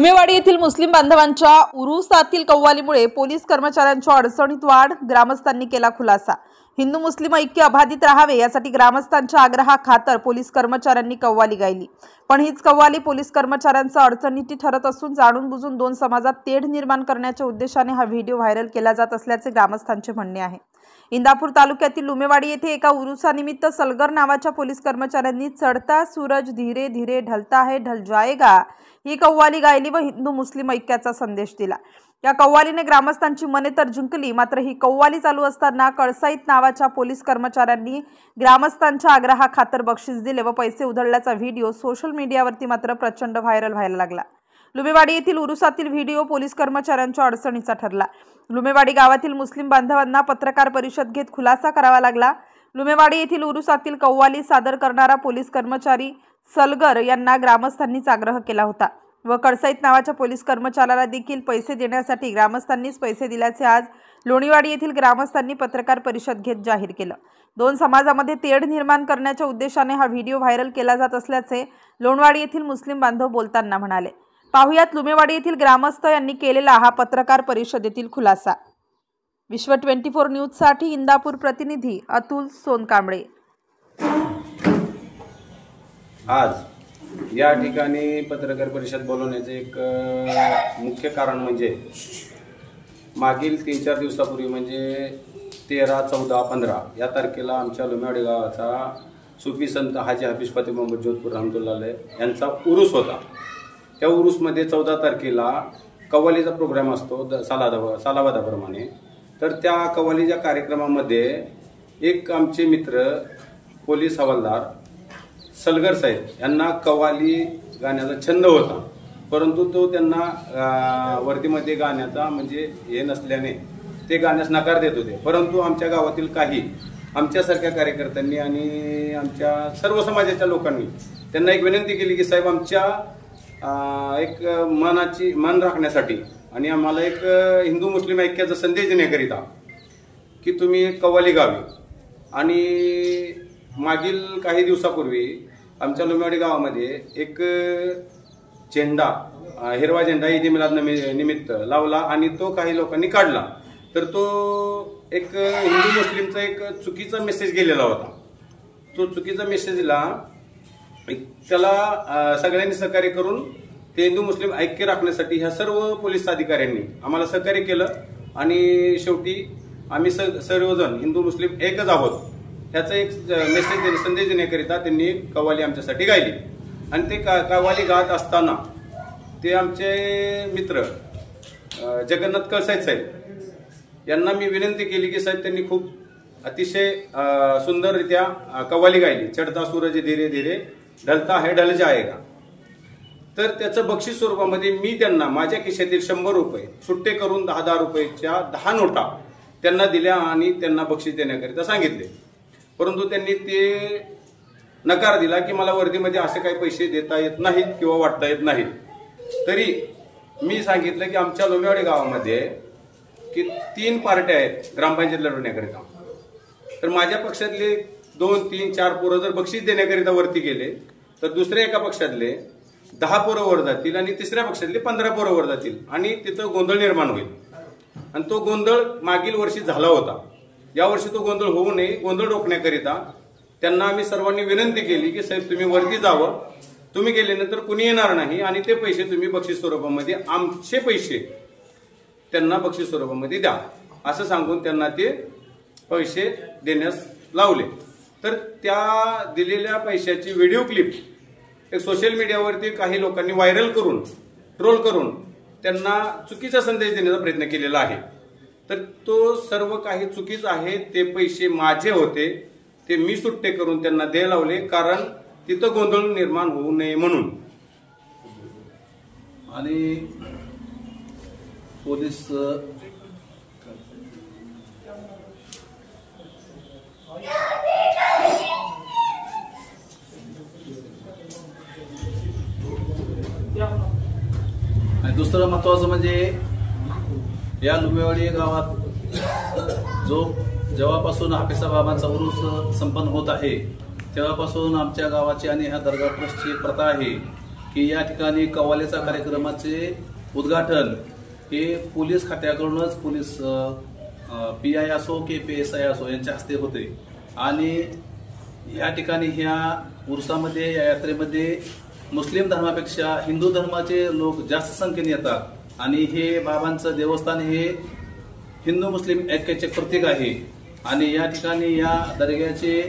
लुमेवाडी येथील मुस्लिम बांधवांच्या उरुसातील कव्वालीमुळे पोलीस कर्मचाऱ्यांच्या अडचणीत वाढ, ग्रामस्थांनी केला खुलासा। हिंदू मुस्लिम ऐक्य अबाधित राहावे यासाठी ग्रामस्थांच्या आग्रहाखातर पोलीस कर्मचाऱ्यांनी कव्वाली गायली। पण हीच कव्वाली पोलीस कर्मचाऱ्यांचा अडचणीची ठरत असून जाणून बुजून दोन समाजात तेढ निर्माण करण्याच्या उद्देशाने हा व्हिडिओ व्हायरल केला जात असल्याचे ग्रामस्थांचे म्हणणे आहे। इंदापूर तालुक्यातील लुमेवाडी येथे एका उरुसानिमित्त सलगर नावाच्या पोलीस कर्मचाऱ्यांनी चढता सूरज धीरे धीरे ढलता है ढल जाएगा ही कव्वाली गायली व हिंदू मुस्लिम ऐक्याचा संदेश दिला। या कव्वालीने ग्रामस्थांची मने तर जिंकली, मात्र ही कव्वाली चालू असताना कळसाईत नावाच्या पोलीस कर्मचाऱ्यांनी ग्रामस्थांच्या आग्रहाखातर बक्षीस दिले व पैसे उधळल्याचा व्हिडिओ सोशल मीडियावरती मात्र प्रचंड व्हायरल व्हायला लागला। लुमेवाडी येथील उरुसातील व्हिडिओ पोलीस कर्मचाऱ्यांच्या अडचणीचा ठरला। लुमेवाडी गावातील मुस्लिम बांधवांना पत्रकार परिषद घेत खुलासा करावा लागला। लुमेवाडी येथील उरुसातील कव्वाली सादर करणारा पोलीस कर्मचारी सलगर यांना ग्रामस्थांनीच आग्रह केला होता व कळसाईत नावाच्या पोलीस कर्मचाऱ्याला देखील पैसे देण्यासाठी ग्रामस्थांनीच पैसे दिल्याचे आज लोणीवाडी येथील ग्रामस्थांनी पत्रकार परिषद घेत जाहीर केलं। दोन समाजामध्ये तेढ निर्माण करण्याच्या उद्देशाने हा व्हिडिओ व्हायरल केला जात असल्याचे लोणवाडी येथील मुस्लिम बांधव बोलताना म्हणाले। पाहुयात लुमेवाडी येथील ग्रामस्थ यांनी केलेला हा पत्रकार परिषदेतील खुलासा। विश्व 24 न्यूज साठी इंदापूर प्रतिनिधी अतुल सोनकांबळे। आज या ठिकाणी पत्रकार परिषद बोलवण्याचे एक मुख्य कारण म्हणजे मागील 3-4 दिवसापूर्वी म्हणजे 13, 14, 15 या तारखेला आमच्या लुमेवाडी गावाचा सुफी संत हाजी हाफिज फतेह मोहम्मद जोधपुर रहमतुल्लाह यांचा उरूस होता। त्या उरूसमध्ये 14 तारखेला कव्वालीचा प्रोग्राम असतो सालाबादाप्रमाणे। तर त्या कव्वालीच्या कार्यक्रमामध्ये एक आमचे मित्र पोलीस हवालदार सलगर साहेब यांना कव्वाली गाण्याचा छंद होता, परंतु तो त्यांना वर्दीमध्ये गाण्याचा म्हणजे हे नसल्याने ते गाण्यास नकार देत होते। परंतु आमच्या गावातील काही आमच्यासारख्या कार्यकर्त्यांनी आणि आमच्या सर्व समाजाच्या लोकांनी त्यांना एक विनंती केली की साहेब आमच्या एक मन राखण्यासाठी आणि आम्हाला एक हिंदू मुस्लिम ऐक्याचा संदेश देण्याकरिता की तुम्ही एक कव्वाली गावी। आणि मागील काही दिवसापूर्वी आमच्या लुमेवाडी गावामध्ये एक झेंडा हिरवा झेंडा ईद मिलाद निमित्त लावला आणि तो काही लोकांनी काढला। तर तो एक हिंदू मुस्लिमचा एक चुकीचा मेसेज गेलेला होता। तो चुकीचा मेसेजला त्याला सगळ्यांनी सहकार्य करून ते हिंदू मुस्लिम ऐक्य राखण्यासाठी ह्या सर्व पोलीस अधिकाऱ्यांनी आम्हाला सहकार्य केलं आणि शेवटी आम्ही सर्वजण हिंदू मुस्लिम एकच आहोत ह्याचा एक मेसेज संदेश देण्याकरिता त्यांनी कव्वाली आमच्यासाठी गायली। आणि ते कव्वाली गात असताना ते आमचे मित्र जगन्नाथ कळसाईत साहेब यांना मी विनंती केली की साहेब त्यांनी खूप अतिशय सुंदररित्या कव्वाली गायली, चढता सूरज धीरे धीरे ढलता है ढल जाएगा। तर त्याचं बक्षीस स्वरूपामध्ये मी त्यांना माझ्या खिशातील 100 रुपये सुट्टे करून 10-10 रुपयाच्या 10 नोटा त्यांना दिल्या आणि त्यांना बक्षीस देण्याकरिता सांगितले। परंतु त्यांनी ते नकार दिला की मला वर्दीमध्ये असे काही पैसे देता येत नाहीत किंवा वाटता येत नाहीत। तरी मी सांगितलं की आमच्या लुमेवाडी गावामध्ये की 3 पार्ट्या आहेत ग्रामपंचायत लढवण्याकरिता। तर माझ्या पक्षातले 2, 3, 4 पोरं जर बक्षीस देण्याकरिता वरती गेले तर दुसऱ्या एका पक्षातले 10 पोरं वर जातील आणि तिसऱ्या पक्षातले 15 पोरं वर जातील आणि तिथं गोंधळ निर्माण होईल। आणि तो गोंधळ मागील वर्षी झाला होता। यावर्षी तो गोंधळ होऊ नये, गोंधळ रोखण्याकरिता त्यांना आम्ही सर्वांनी विनंती केली की साहेब तुम्ही वरती जावं, तुम्ही गेल्यानंतर कुणी येणार नाही आणि ते पैसे तुम्ही बक्षीस स्वरूपामध्ये आमचे पैसे त्यांना बक्षीस स्वरूपामध्ये द्या असं सांगून त्यांना ते पैसे देण्यास लावले। तर त्या दिलेल्या पैशाची व्हिडिओ क्लिप एक सोशल मीडियावरती काही लोकांनी व्हायरल करून ट्रोल करून त्यांना चुकीचा संदेश देण्याचा प्रयत्न केलेला आहे। तर तो सर्व काही चुकीचं आहे। ते पैसे माझे होते, ते मी सुट्टे करून त्यांना द्यायला लावले कारण तिथं गोंधळ निर्माण होऊ नये म्हणून। आणि पोलीस आणि दुसरं महत्वाचं म्हणजे या लुमेवाडी गावात जेव्हापासून हाफिज बाबांचा उरूस संपन्न होत आहे तेव्हापासून आमच्या गावाची आणि ह्या दर्गा ट्रस्टची प्रथा आहे की या ठिकाणी कव्वालीचा कार्यक्रमाचे उद्घाटन हे पोलीस खात्याकडूनच पोलीस PI असो की PSI असो यांच्या हस्ते होते आणि या ठिकाणी ह्या उर्सामध्ये या यात्रेमध्ये मुस्लिम धर्मापेक्षा हिंदू धर्माचे लोक जास्त संख्येने येतात आणि हे बाबांचं देवस्थान हे हिंदू मुस्लिम ऐक्याचे प्रतीक आहे आणि या ठिकाणी या दर्ग्याचे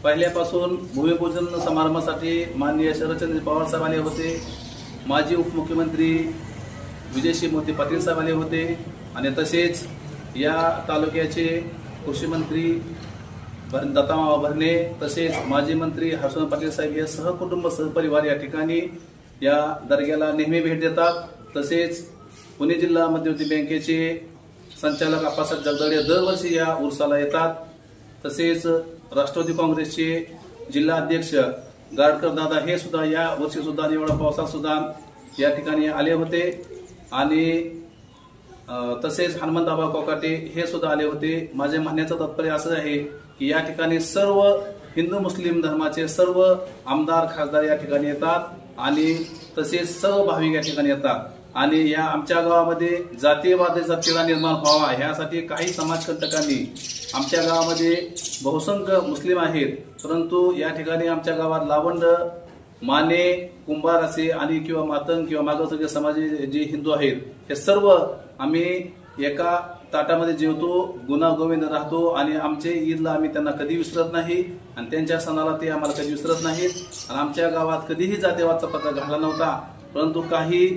पहिल्यापासून भूमिपूजन समारंभासाठी माननीय शरदचंद्र पवार साहेब आले होते, माजी उपमुख्यमंत्री विजयसिंह मोहिते पाटील साहेब आले होते आणि तसेच या तालुक्याचे कृषी मंत्री दत्तामामा भरणे तसेच माजी मंत्री हर्षवर्धन पाटील साहेब हे सहकुटुंब सहपरिवार या ठिकाणी या दर्ग्याला नेहमी भेट देतात। तसेच पुणे जिल्हा मध्यवर्ती बँकेचे संचालक आप्पासाहेब जगदळे दरवर्षी या उर्साला येतात। तसेच राष्ट्रवादी काँग्रेसचे जिल्हा अध्यक्ष गाडकर दादा हे सुद्धा या वर्षी सुद्धा एवढा पावसात सुद्धा या ठिकाणी आले होते आणि तसेच हनुमंतबाबा कोकाटे हे सुद्धा आले होते। माझे म्हणण्याचं तात्पर्य असं आहे की या ठिकाणी सर्व हिंदू मुस्लिम धर्माचे सर्व आमदार खासदार या ठिकाणी येतात आणि तसेच सर्व भाविक या ठिकाणी येतात आणि या आमच्या गावामध्ये जातीयवादाचा तिढा निर्माण व्हावा यासाठी काही समाजकंटकांनी आमच्या गावामध्ये बहुसंख्य मुस्लिम आहेत, परंतु या ठिकाणी आमच्या गावात लावंड माने कुंभार असे आणि किंवा मातंग किंवा मागासवर्गीय समाज जे हिंदू आहेत हे सर्व आम्ही एका ताटामध्ये जेवतो, गुन्हा गोविंद राहतो आणि आमचे ईदला आम्ही त्यांना कधी विसरत नाही आणि त्यांच्या सणाला ते आम्हाला कधी विसरत नाहीत आणि आमच्या गावात कधीही जातीवादचा पत्ता घातला नव्हता। परंतु काही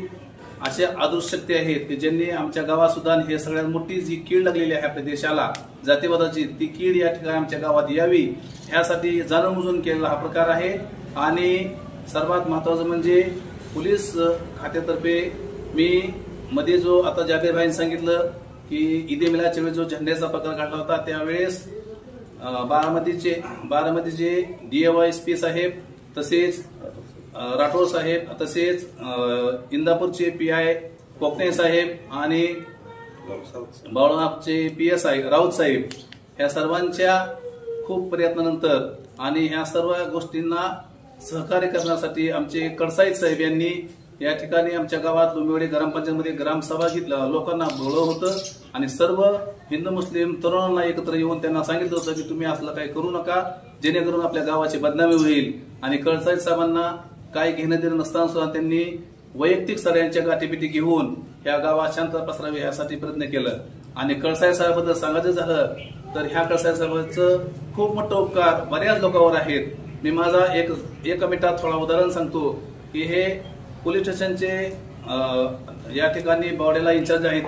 अशा अदृश्यशक्ती आहेत की ज्यांनी आमच्या गावात सुद्धा हे सगळ्यात मोठी जी कीड लागलेली आहे आपल्या देशाला जातीवादाची ती कीड या ठिकाणी आमच्या गावात यावी ह्यासाठी जाणूनबुजून केलेला हा प्रकार आहे। आणि सर्वात महत्वाचं म्हणजे पोलीस खात्यातर्फे मी मध्ये जो आता जाबीर भाईंनी सांगितलं की ईद ए मिलादच्या वेळेस जो झेंड्याचा प्रकार घडला होता त्यावेळेस बारामतीचे DYSP साहेब तसेच राठोड साहेब तसेच इंदापूरचे PI कोकणे साहेब आणि बाळगावचे PSI राऊत साहेब ह्या सर्वांच्या खूप प्रयत्नानंतर आणि ह्या सर्व गोष्टींना सहकार्य करण्यासाठी आमचे कडसाईद साहेब यांनी या ठिकाणी आमच्या गावात लुंबिवडे ग्रामपंचायतमध्ये ग्रामसभा घेतला, लोकांना बोलवलं होतं आणि सर्व हिंदू मुस्लिम तरुणांना एकत्र येऊन त्यांना सांगितलं होतं की तुम्ही असलं काही करू नका जेणेकरून आपल्या गावाची बदनामी होईल। आणि कडसाईद साहेबांना काय घेणं देणं नसताना सुद्धा त्यांनी वैयक्तिक सगळ्यांच्या गाठीपिटी घेऊन या गावात शांतता पसरावी यासाठी प्रयत्न केलं। आणि कळसाई साहेबाबद्दल सांगायचं झालं तर ह्या कळसाई साहेबांचं खूप मोठं उपकार बऱ्याच लोकांवर आहेत। मी माझा एक मिनिटात थोडा उदाहरण सांगतो की हे पोलीस स्टेशनचे या ठिकाणी बावड्याला इन्चार्ज आहेत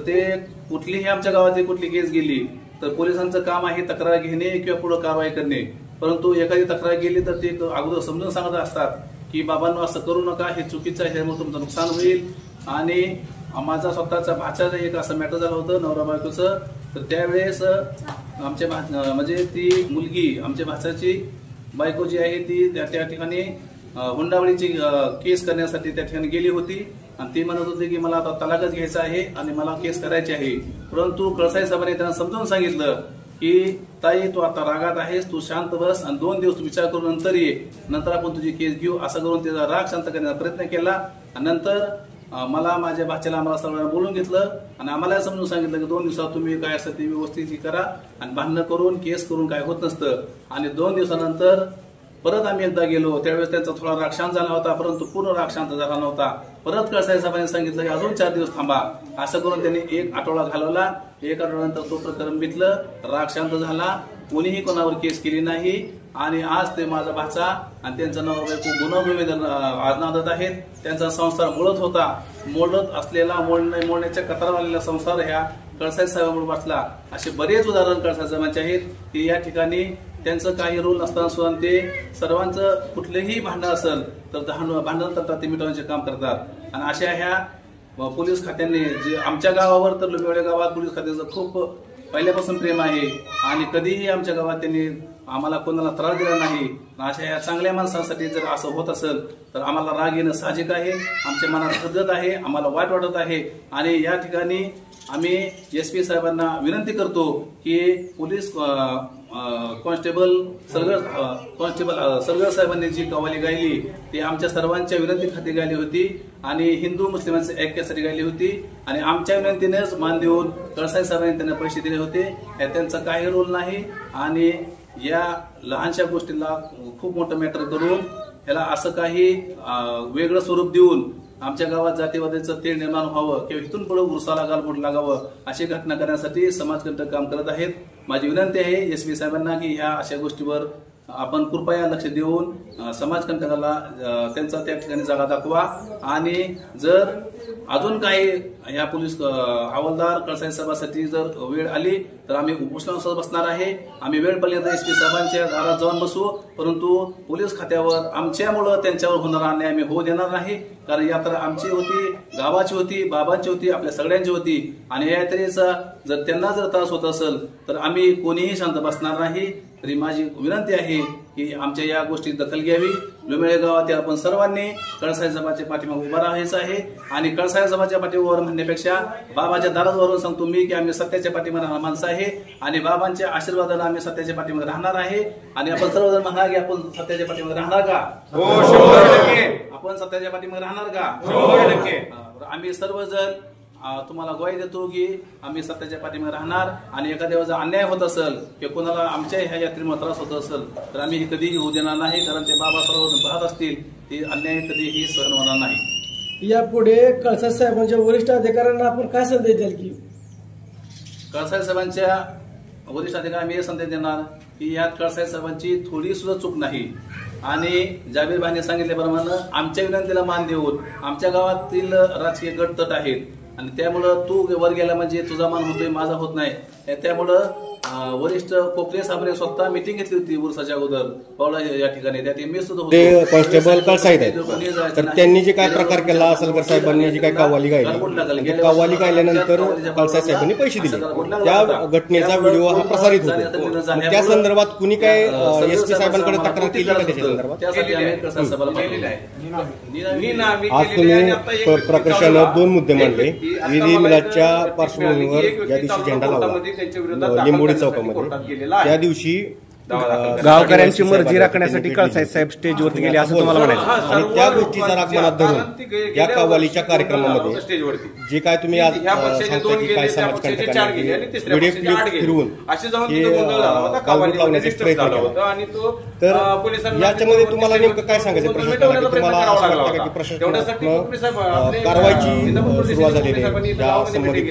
ते कुठलीही आमच्या गावात कुठली केस गेली तर पोलिसांचं काम आहे तक्रार घेणे किंवा पुढे कारवाई करणे, परंतु एखादी तक्रार गेली तर ते अगोदर समजून सांगत असतात की बाबांनो असं करू नका, हे चुकीचं आहे, त्यामुळे तुमचं नुकसान होईल। आणि माझा स्वतःचा भाच्याचं एक असं मॅटर झालं होतं नवरा बायकोचं, तर त्यावेळेस आमच्या म्हणजे ती मुलगी आमच्या भाच्याची बायको जी आहे ती त्या ठिकाणी हुंडाबळीची केस करण्यासाठी त्या ठिकाणी गेली होती आणि ती म्हणत होती की मला आता तलाकच घ्यायचा आहे आणि मला केस करायची आहे। परंतु कळसाई साहेबांनी त्यांना समजावून सांगितलं की ताई तू आता रागात आहेस, तू शांत बस आणि 2 दिवस विचार करून नंतर ये, नंतर आपण तुझी केस घेऊ, असं करून त्याचा राग शांत करण्याचा प्रयत्न केला। आणि नंतर मला माझ्या भाच्याला आम्हाला सगळ्यांना बोलून घेतलं आणि आम्हाला समजून सांगितलं की 2 दिवसात तुम्ही काय असतं ते व्यवस्थित करा आणि भांडणं करून केस करून काय होत नसतं। आणि 2 दिवसानंतर परत आम्ही एकदा गेलो, त्यावेळेस त्यांचा थोडा राग शांत झाला होता, परंतु पूर्ण राग शांत झाला नव्हता। परत कळसाई साहेबांनी सांगितलं की अजून 4 दिवस थांबा, असं करून त्यांनी 1 आठवडा घालवला। 1 आठवड्यानंतर तो प्रकरण मिटलं, राग शांत झाला, कोणीही कोणावर केस केली नाही आणि आज ते माझा भाचा आणि त्यांचा नवरा बायको गुन्हा आजनादत आहेत। त्यांचा संसार मोडत होता, मोडत असलेला मोडण्याच्या कतारावर आलेला संसार ह्या कळसाई साहेबांमुळे वाचला। असे बरेच उदाहरण कळसाई साहेबांचे आहेत की या ठिकाणी त्यांचं काही रोल नसताना सुद्धा ते सर्वांचं कुठलेही भांडण असेल तर भांडण करतात, ते मिटवण्याचे काम करतात। आणि अशा ह्या पोलीस खात्याने जे आमच्या गावावर तर लुंबिवडे गावात पोलीस खात्याचं खूप पहिल्यापासून प्रेम आहे आणि कधीही आमच्या गावात त्यांनी आम्हाला कोणाला त्रास दिला नाही। अशा ह्या चांगल्या माणसांसाठी जर असं होत असेल तर आम्हाला राग येणं साहजिक आहे, आमच्या मनात खदगत आहे, आम्हाला वाईट वाटत आहे। आणि या ठिकाणी आम्ही SP साहेबांना विनंती करतो की पोलीस कॉन्स्टेबल सरगर साहेबांनी जी कव्वाली गायली ती आमच्या सर्वांच्या विनंती खाती गायली होती आणि हिंदू मुस्लिमांच्या ऐक्यासाठी गायली होती आणि आमच्या विनंतीनेच मान देऊन कळसाई साहेबांनी त्यांना पैसे दिले होते. त्यांचा काही रोल नाही आणि या लहानशा गोष्टीला खूप मोठं मॅटर करून याला असं काही वेगळं स्वरूप देऊन आमच्या गावात जातीवादाचं तेढ निर्माण व्हावं किंवा इथून पुढे उरसाला गालबोट लागावं अशी घटना करण्यासाठी समाजकंटक काम करत आहेत. माझी विनंती आहे एसपी साहेबांना की ह्या अशा गोष्टीवर आपण कृपया लक्ष देऊन समाजकंटकाला त्यांचा त्या ठिकाणी जागा दाखवा आणि जर अजून काही ह्या पोलीस हवालदार कळसाई साहेबांसाठी जर वेळ आली तर आम्ही उपोषणावर बसणार आहे. आम्ही वेळ पडल्यानंतर एसपी साहेबांच्या दारात जाऊन बसू, परंतु पोलीस खात्यावर आमच्यामुळं त्यांच्यावर होणारा अन्याय आम्ही होऊ देणार नाही. कारण यात्रा आमची होती, गावाची होती, बाबांची होती, आपल्या सगळ्यांची होती आणि या यात्रेचा जर त्यांना जर त्रास होत असेल तर आम्ही कोणीही शांत बसणार नाही. तरी माझी विनंती आहे की आमच्या या गोष्टी दखल घ्यावी. लोमेळे गावातील आपण सर्वांनी कळसाई साहेबांच्या पाठीमागे उभा राहायचं आहे आणि कळसाई साहेबांच्या पाठीवर म्हणण्यापेक्षा बाबाच्या दारावरून सांगतो मी की आम्ही सत्याच्या पाठीमागे राहणार माणसं आहे आणि बाबांच्या आशीर्वादाने आम्ही सत्याच्या पाठीमागे राहणार आहे. आणि आपण सर्वजण म्हणा की आपण सत्याच्या पाठीमागे राहणार का? हो, 100%. आपण सत्याच्या पाठीमागे राहणार का? 100%. आम्ही सर्वजण तुम्हाला ग्वाही देतो की आम्ही सत्याच्या पाठीमागे राहणार आणि एखाद्या जर अन्याय होत असेल किंवा कोणाला आमच्या ह्या यात्रेमुळे त्रास होत असेल तर आम्ही हे कधीही होऊ देणार नाही. कारण ते बाबा सर्वजण पाहत असतील ते अन्याय कधीही सहन होणार नाही. यापुढे कळसाई साहेबांच्या वरिष्ठ अधिकाऱ्यांना आपण काय संदेश द्याल की कळसाई साहेबांच्या वरिष्ठ अधिकारी आम्ही हे संदेश देणार की यात कळसाई साहेबांची थोडी सुद्धा चूक नाही आणि जाबीर भाईने सांगितल्याप्रमाणे आमच्या विनंतीला मान देऊन आमच्या गावातील राजकीय गट तट आहेत आणि त्यामुळं तू वर गेला म्हणजे तुझा मान होतोय माझा होत नाही. त्यामुळं वरिष्ठ कोपरे साहेबांनी स्वतः मिटिंग घेतली होती उरसाच्या अगोदर पावला या ठिकाणी. त्यात मी सुद्धा ते कॉन्स्टेबल कळसाई आहेत तर त्यांनी जे काय प्रकार केला असेल साहेबांनी जी काय कव्वाली गायली कव्वाली गायल्यानंतर कळसाई साहेबांनी पैसे दिले. त्या घटनेचा व्हिडिओ हा प्रसारित होतो. त्या संदर्भात कुणी काय एसपी साहेबांकडे तक्रार केली का त्याच्या संदर्भात? आज तुम्ही प्रकर्षानं 2 मुद्दे मांडले. ईद मिलादच्या पार्श्वभूमीवर ज्या दिवशी झेंडा लावला लिंबोडी चौकामध्ये त्या दिवशी गावकऱ्यांची मर्जी राखण्यासाठी कळसाई साहेब स्टेजवरती गेले असं तुम्हाला म्हणायचं आणि त्या गोष्टीचा राग मनात धरून या कव्वालीच्या कार्यक्रमामध्ये जे काय तुम्ही आज सांगता की काय समाजकंटकांनी व्हिडिओ क्लिप फिरवून गालबोट लावण्याचा प्रयत्न केला तर याच्यामध्ये तुम्हाला नेमकं काय सांगायचं प्रशासनाला? तुम्हाला असं वाटतं का की प्रशासनानं कारवाईची सुरुवात झालेली आहे या संबंधित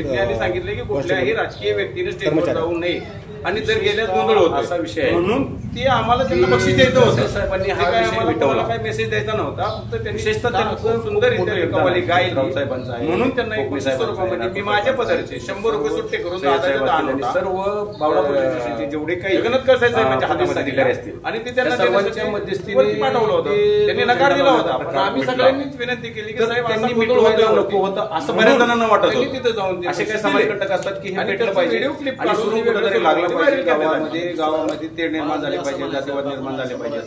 कर्मचारी आणि जर गेल्यास गोंधळ होतो असा विषय आहे म्हणून ते आम्हाला त्यांना बक्षीस द्यायचं होतं. साहेबांनी हा विषय काही मेसेज द्यायचा नव्हता. फक्त विशेषतः त्यांना खूप सुंदर कव्वाली गायली साहेबांचा म्हणून त्यांना 19 स्वरूपामध्ये मी माझ्या पदाचे 100 रुपये सुट्टे करून सर्व बावडा पोलीस स्टेशनचे जेवढे काही जगन्नाथ कळसाई साहेबांच्या हातामध्ये अधिकारी असतील आणि ते त्यांना सर्वांच्या मध्यस्थीने पाठवलं होतं. त्यांनी नकार दिला होता. पण आम्ही सगळ्यांनीच विनंती केली की साहेब त्यांनी गोंधळ व्हायला नको होतं असं बऱ्याच जणांना वाटत होतं. तिथे जाऊन असे काही समाजकंटक असतात की हे भेटलं पाहिजे व्हिडिओ क्लिप काढून लागला गावामध्ये तेढ निर्माण झाले पाहिजे, जातीवाद निर्माण झाले पाहिजे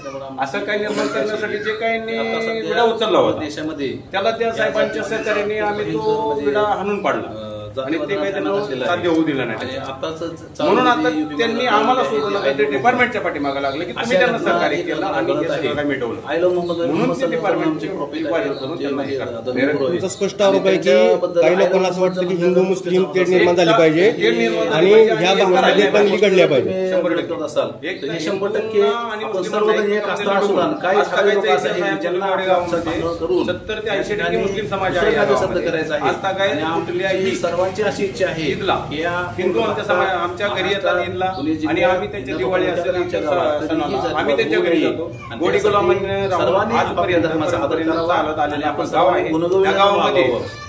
असं काही निर्माण करण्यासाठी जे काही विडा उचलला होता देशामध्ये त्याला त्या साहेबांच्या सहकार्याने आम्ही तो विडा हाणून पाडला आणि ते काही त्यांना साध्य होऊ दिलं नाही. म्हणून आता त्यांनी आम्हाला सोडलं ते डिपार्टमेंटच्या पाठीमागे लागलं की तुम्ही त्यांना सहकार्य केलं आणि हे सगळं काय मिटवलं म्हणून ते डिपार्टमेंटची तुमचा स्पष्ट आरोप आहे की काही लोकांना असं वाटतं की हिंदू मुस्लिम तेढ निर्माण झाली पाहिजे आणि ह्या भागामध्ये पण निघडल्या पाहिजे. 100% असाल 100% आणि सर्वजण एक असताना काही करून 70 ते 80% मुस्लिम समाज आहे. करायचा आहे आता काय कुठल्याही सर्वांची अशी इच्छा आहे ईदला हिंदू आमच्या समाज आमच्या घरी येतात ईदला आणि आम्ही त्यांच्या दिवाळी असेल आमच्या सणाला आम्ही त्यांच्या घरी जातो. गोडी गुलामांनी राहून आजपर्यंत धर्माचा आदर चालत आलेला आपण गाव आहे. त्या गावामध्ये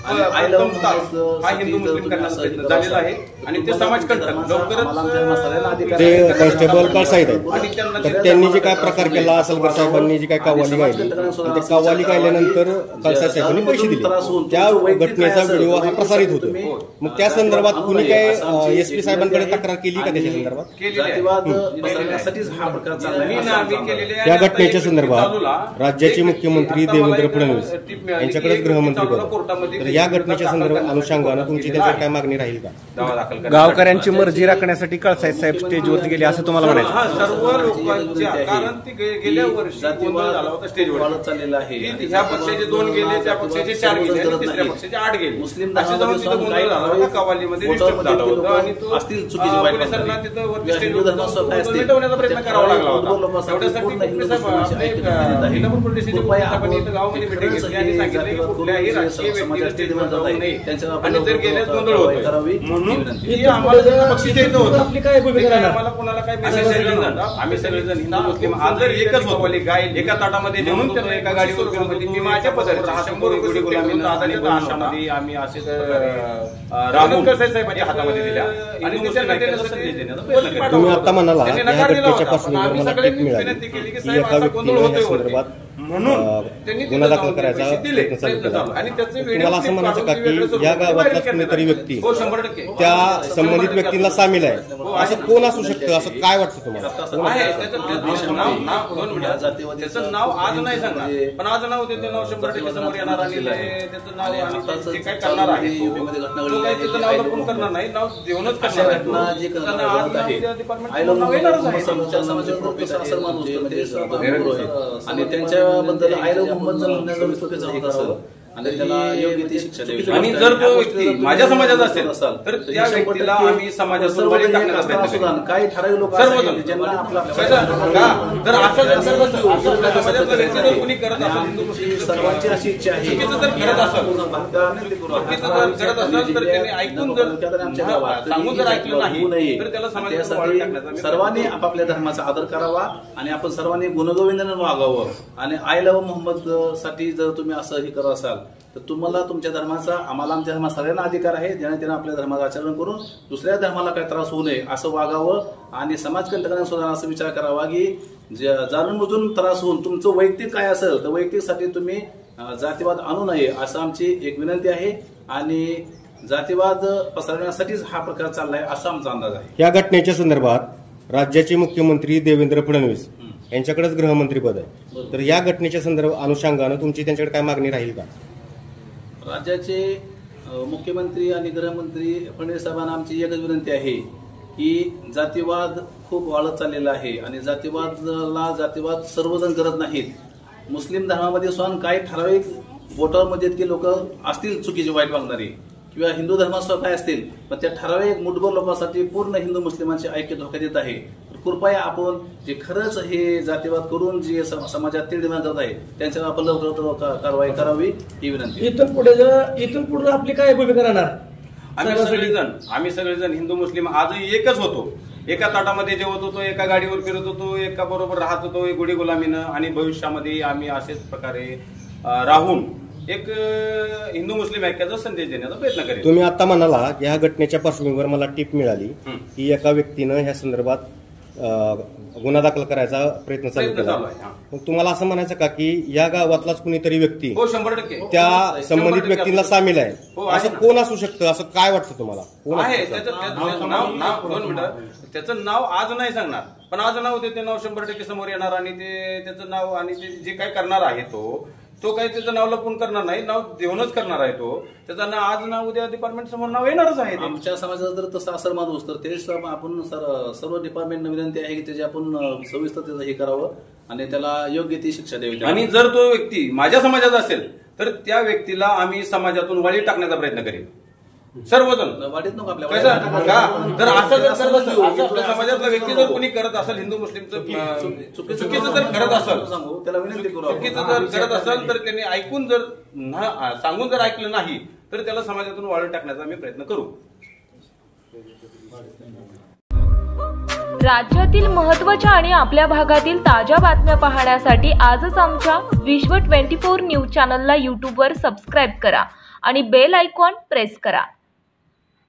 हा हिंदू मुस्लिम करण्याचा प्रयत्न झालेला आहे आणि ते समाजकंटक लवकरच ते कॉन्स्टेबल कळसाई आहेत तर त्यांनी जे काय प्रकार केला असेल साहेबांनी जी काय कव्वाली गायली ते कव्वाली गायल्यानंतर कळसाई साहेबांनी पैसे दिले. त्या घटनेचा व्हिडिओ हा प्रसारित होतो मग त्या संदर्भात कुणी काय एसपी साहेबांकडे तक्रार केली का त्याच्या संदर्भात? जातीवाद पसरवण्यासाठीच हा प्रकार चाललाय। या घटनेच्या संदर्भात राज्याचे मुख्यमंत्री देवेंद्र फडणवीस यांच्याकडेच गृहमंत्री पद, तर या घटनेच्या संदर्भात अनुषंगानं तुमची त्यांच्यावर काय मागणी राहील का? गावकऱ्यांची मर्जी राखण्यासाठी कळसाई साहेब स्टेजवरती गेले असं तुम्हाला म्हणायचं? सर्व लोकांच्या, कारण ती गेल्या वर्षी गोंधळ झाला होता स्टेजवर चाललेला आहे। ह्या पक्षाचे 2 गेले, त्या पक्षाचे 4 गेले आणि तिसऱ्या पक्षाचे 8 गेले। मुस्लिम असे जाऊन तिथं गोंधळ झाला होता, कवालीमध्ये डिस्टर्ब झालं होतं आणि तो असतील चुकीचे वाईट पोलिसांना तिथं वरती स्टेजवर मिटवण्याचा प्रयत्न करावा लागला होता। एवढ्यासाठी इंदापूर पोलीस स्टेशनच्या आपण इथं गावामध्ये मिटिंग घेतली आणि सांगितलं की कुठल्याही राजकीय व्यक्तीला स्टेजवर जाऊ नये आणि जर गेल्यास गोंधळ होतोय म्हणून ही आम्हाला बक्षीस द्यायचं होतं। आपली काय भूमिका राहणार? आम्हाला कोणाला काय मेसेज दिला, आम्ही सगळेजण हिंदू मुस्लिम आज जर एकच होतो, गाय एका ताटामध्ये जेवण होतं, एका गाडीवर फिरत होती। मी माझ्या पदार्थ 100 गुढी गुलामीनं आश्रमामध्ये आम्ही असेच राहून कळसाई साहेबांच्या हातामध्ये दिल्या आणि दुसऱ्या संदेश देण्याचा प्रयत्न केला। तुम्ही आता म्हणाला या घटनेच्या पार्श्वभूमीवर मला टीप मिळाली की एका व्यक्तीने या संदर्भात गुन्हा दाखल करायचा प्रयत्न चालू केला, तुम्हाला असं म्हणायचं का की या गावातला कुणीतरी व्यक्ती त्या संबंधित व्यक्तीला सामील आहे, असं कोण असू शकतं, असं काय वाटतं तुम्हाला? त्याचं नाव आज नाही सांगणार, पण आज नाव त्याचं नाव 100% समोर येणार आणि त्याचं नाव आणि जे काय करणार आहे तो काही त्याचं नाव लपून करणार नाही, नाव देऊनच करणार आणि त्यांच्याबद्दल आयलो मोहम्मद म्हणण्याचा चुकीचा होत असेल आणि त्याला योग्य ती शिक्षा द्यावी। आणि जर तो व्यक्ती माझ्या समाजात असेल तर त्या व्यक्तीला आम्ही समाजातून वळी टाकण्याचा प्रयत्न करू। काही ठराविक लोक ज्यांना आपला जर असं समाजातला व्यक्ती जर कुणी करत असेल, सर्वांची अशी इच्छा आहे चुकीचं जर करत असेल तर त्याने ऐकून जर सांगून जर ऐकलं नाही तर त्याला समाजातून वळी टाकण्याचा सर्वांनी आपापल्या धर्माचा आदर करावा आणि आपण सर्वांनी गुणगोविंदाने वागावं आणि आय लव्ह मोहम्मद साठी जर तुम्ही असं हे करत असाल तर तुम्हाला तुमच्या धर्माचा, आम्हाला आमच्या धर्मात सगळ्यांना अधिकार आहे, ज्याने त्यानं आपल्या धर्माचं आचरण करून दुसऱ्या धर्माला काही त्रास होऊ नये असं वागावं आणि समाजकंटकांना सुद्धा असं विचार करावा की जाणून बुजून त्रास होऊन तुमचं वैयक्तिक काय असेल तर वैयक्तिकसाठी तुम्ही जातीवाद आणू नये असं आमची एक विनंती आहे आणि जातीवाद पसरवण्यासाठीच हा प्रकार चाललाय असा आमचा अंदाज आहे। या घटनेच्या संदर्भात राज्याचे मुख्यमंत्री देवेंद्र फडणवीस यांच्याकडेच गृहमंत्री पद आहे, तर या घटनेच्या संदर्भात अनुषंगानं तुमची त्यांच्याकडे काय मागणी राहील का? राज्याचे मुख्यमंत्री आणि गृहमंत्री फडणवीस साहेबांना आमची एकच विनंती आहे की जातीवाद खूप वाढत चाललेला आहे आणि जातीवाद सर्वजण करत नाहीत। मुस्लिम धर्मामध्ये सुद्धा काही ठराविक वोटरमध्ये इतके लोक असतील चुकीचे वाईट वागणारे किंवा हिंदू धर्मात सुद्धा काय असतील, पण त्या ठराविक मुठभर लोकांसाठी पूर्ण हिंदू मुस्लिमांचे ऐक्य धोक्यात येत आहे। कृपया आपण जे खरंच हे जातीवाद करून जे समाजात तीड निर्माण करत आहे त्यांच्यावर आपण लवकर कारवाई करावी ही विनंती। इथून पुढे आपली काय भूमिका राहणार? आम्ही सगळेजण हिंदू मुस्लिम आजही एकच होतो, एका ताटामध्ये जेवत होतो, एका गाडीवर फिरत होतो, एका बरोबर राहत होतो गुढी गुलामीनं आणि भविष्यामध्ये आम्ही असेच प्रकारे राहून एक हिंदू मुस्लिम ऐक्याचा संदेश देण्याचा प्रयत्न करेल। तुम्ही आता म्हणाला की ह्या घटनेच्या पार्श्वभूमीवर मला टीप मिळाली की एका व्यक्तीनं ह्या संदर्भात गुन्हा दाखल करायचा प्रयत्न चालू केला, मग तुम्हाला असं म्हणायचं का की या गावातलाच कुणीतरी व्यक्ती 100% त्या संबंधित व्यक्तीला सामील आहे, असं कोण असू शकतं, असं काय वाटतं तुम्हाला? त्याचं नाव आज नाही सांगणार, पण आज नाव ते नाव 100% समोर येणार आणि ते त्याचं नाव आणि ते जे काय करणार आहे तो काही त्याचं नाव लपून करणार नाही, नाव देऊनच करणार आहे तो त्याचं नाव आज नाव उद्या डिपार्टमेंट समोर नाव येणारच आहे। आमच्या समाजात जर तसं असेल माणूस तर ते आपण सर्व डिपार्टमेंटनं विनंती आहे की त्याचे आपण सविस्तर त्याचं हे करावं आणि त्याला योग्य ती शिक्षा द्यावी। आणि जर तो व्यक्ती माझ्या समाजात असेल तर त्या व्यक्तीला आम्ही समाजातून वळी टाकण्याचा प्रयत्न करेल, सर्वजण वाढीत नको आपल्या जर असं जर समाजातला व्यक्ती जर कोणी करत असेल हिंदू मुस्लिमचं चुकीचं जर करत असेल त्याला विनंती करू, चुकीचं जर करत असेल तर त्यांनी ऐकून जर सांगून जर ऐकलं नाही तर त्याला समाजातून वाळून टाकण्याचा आम्ही प्रयत्न करू। राज्यातील महत्त्वाच्या आणि आपल्या भागातील ताज्या बातम्या पाहण्यासाठी आजच आमच्या विश्व 24 न्यूज चॅनलला यूट्यूबवर सबस्क्राईब करा आणि बेल आयकॉन प्रेस करा।